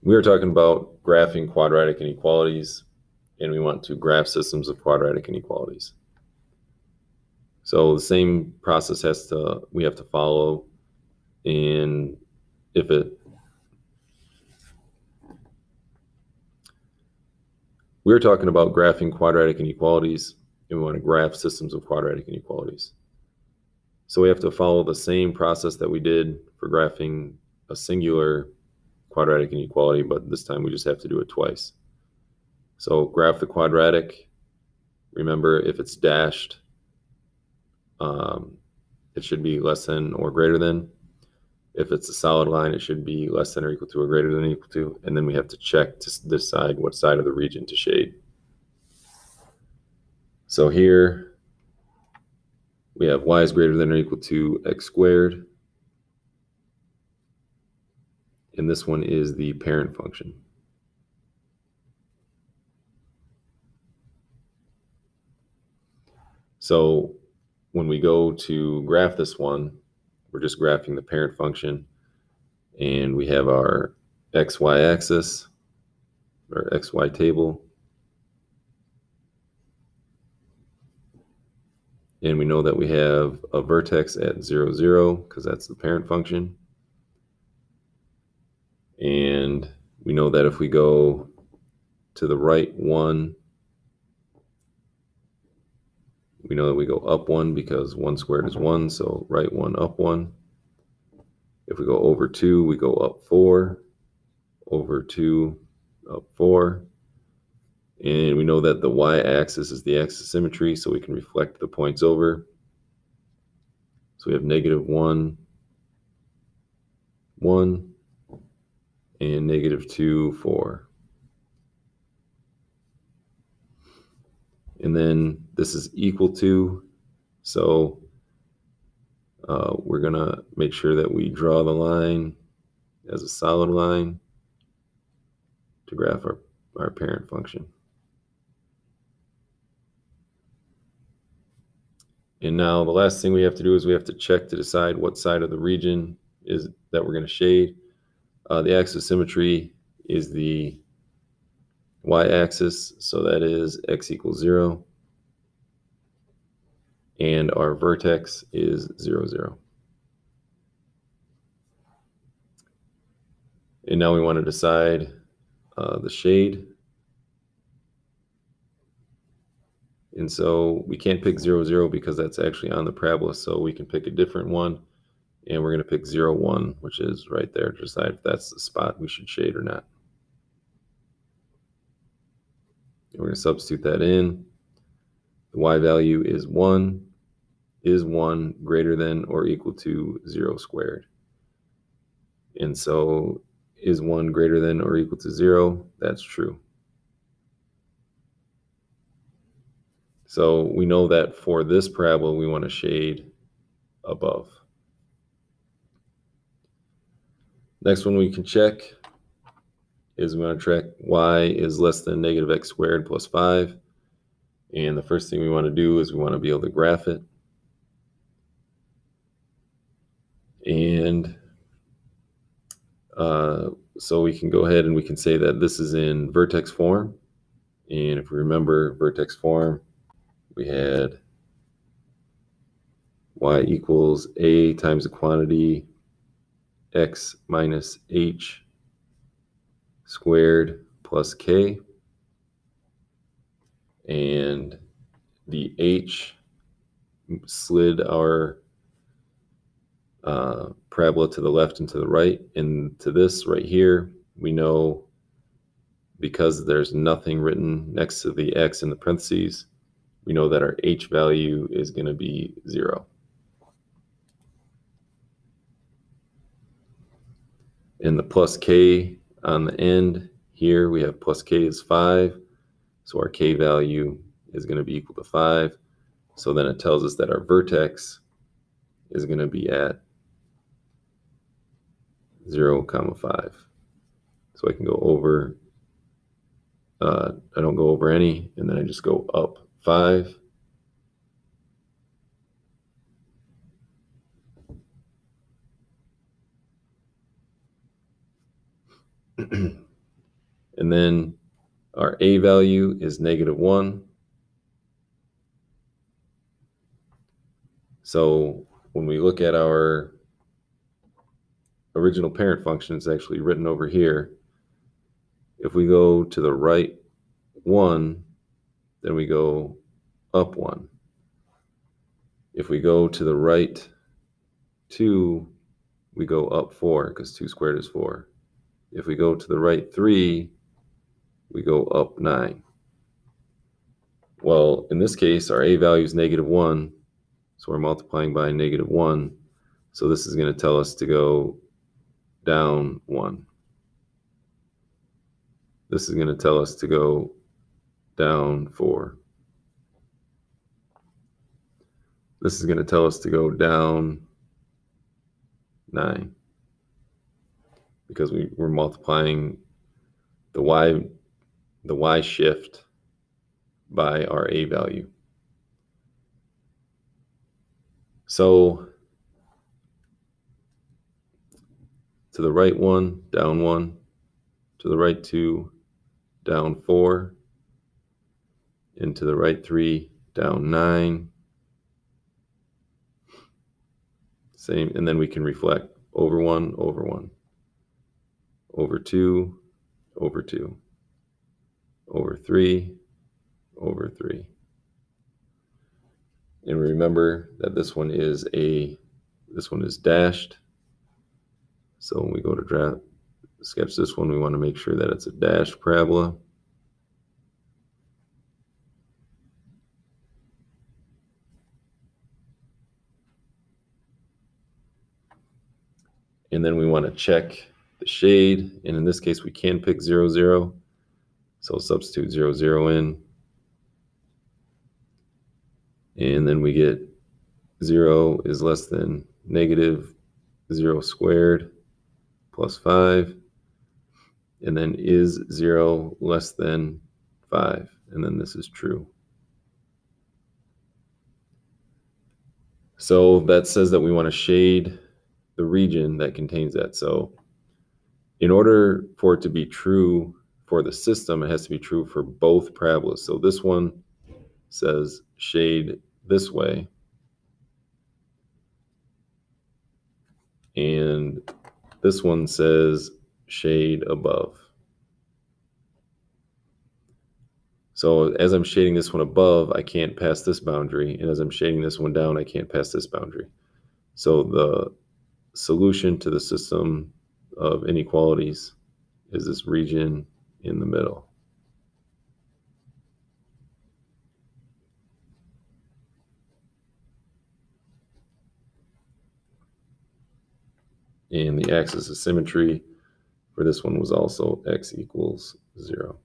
We are talking about graphing quadratic inequalities, and we want to graph systems of quadratic inequalities. So the same process we have to follow, and we're talking about graphing quadratic inequalities, and we want to graph systems of quadratic inequalities. So we have to follow the same process that we did for graphing a singular quadratic inequality, but this time we just have to do it twice. So graph the quadratic. Remember, if it's dashed, it should be less than or greater than. If it's a solid line, it should be less than or equal to or greater than or equal to. And then we have to check to decide what side of the region to shade. So here we have y is greater than or equal to x squared. And this one is the parent function. So when we go to graph this one, we're just graphing the parent function, and we have our xy axis, or xy table. And we know that we have a vertex at 0, 0, because that's the parent function. And we know that if we go to the right 1, we know that we go up 1 because 1 squared is 1, so right 1, up 1. If we go over 2, we go up 4, over 2, up 4. And we know that the y-axis is the axis of symmetry, so we can reflect the points over. So we have negative 1, 1, and negative 2, 4. And then this is equal to, so we're going to make sure that we draw the line as a solid line to graph our parent function. And now the last thing we have to do is we have to check to decide what side of the region is that we're going to shade. The axis of symmetry is the y-axis, so that is x equals 0. And our vertex is 0, 0. And now we want to decide the shade. And so we can't pick 0, 0 because that's actually on the parabola, so we can pick a different one. And we're going to pick 0, 1, which is right there, to decide if that's the spot we should shade or not. And we're going to substitute that in. The y value is 1. Is 1 greater than or equal to 0 squared? And so is 1 greater than or equal to 0? That's true. So we know that for this parabola, we want to shade above. Next one we can check is we want to check y is less than negative x squared plus 5. And the first thing we want to do is we want to be able to graph it. And so we can go ahead and we can say that this is in vertex form. And if we remember vertex form, we had y equals a times the quantity x minus h squared plus k. And the h slid our parabola to the left and to the right. And to this right here, we know because there's nothing written next to the x in the parentheses, we know that our h value is going to be 0. And the plus k on the end here, we have plus k is 5. So our k value is going to be equal to 5. So then it tells us that our vertex is going to be at 0, 5. So I can go over, I don't go over any, and then I just go up 5. And then our A value is -1. So when we look at our original parent function, it's actually written over here. If we go to the right 1, then we go up 1. If we go to the right 2, we go up 4, because 2 squared is 4. If we go to the right 3, we go up 9. Well, in this case, our A value is -1, so we're multiplying by -1. So this is going to tell us to go down 1. This is going to tell us to go down 4. This is going to tell us to go down 9, because we're multiplying the y shift by our A value. So to the right 1, down 1. To the right 2, down 4. And to the right 3, down 9. Same, and then we can reflect over 1, over 1. Over 2, over 2. Over 3, over 3. And remember that this one is dashed. So when we go to sketch this one, we want to make sure that it's a dashed parabola. And then we want to check the shade. And in this case, we can pick 0, 0. So substitute 0, 0 in. And then we get 0 is less than -0 squared plus 5. And then is 0 less than 5. And then this is true. So that says that we want to shade the region that contains that. So in order for it to be true for the system, it has to be true for both parabolas. So this one says shade this way, and this one says shade above. So as I'm shading this one above, I can't pass this boundary, and as I'm shading this one down, I can't pass this boundary. So the solution to the system of inequalities is this region in the middle. And the axis of symmetry for this one was also x equals 0.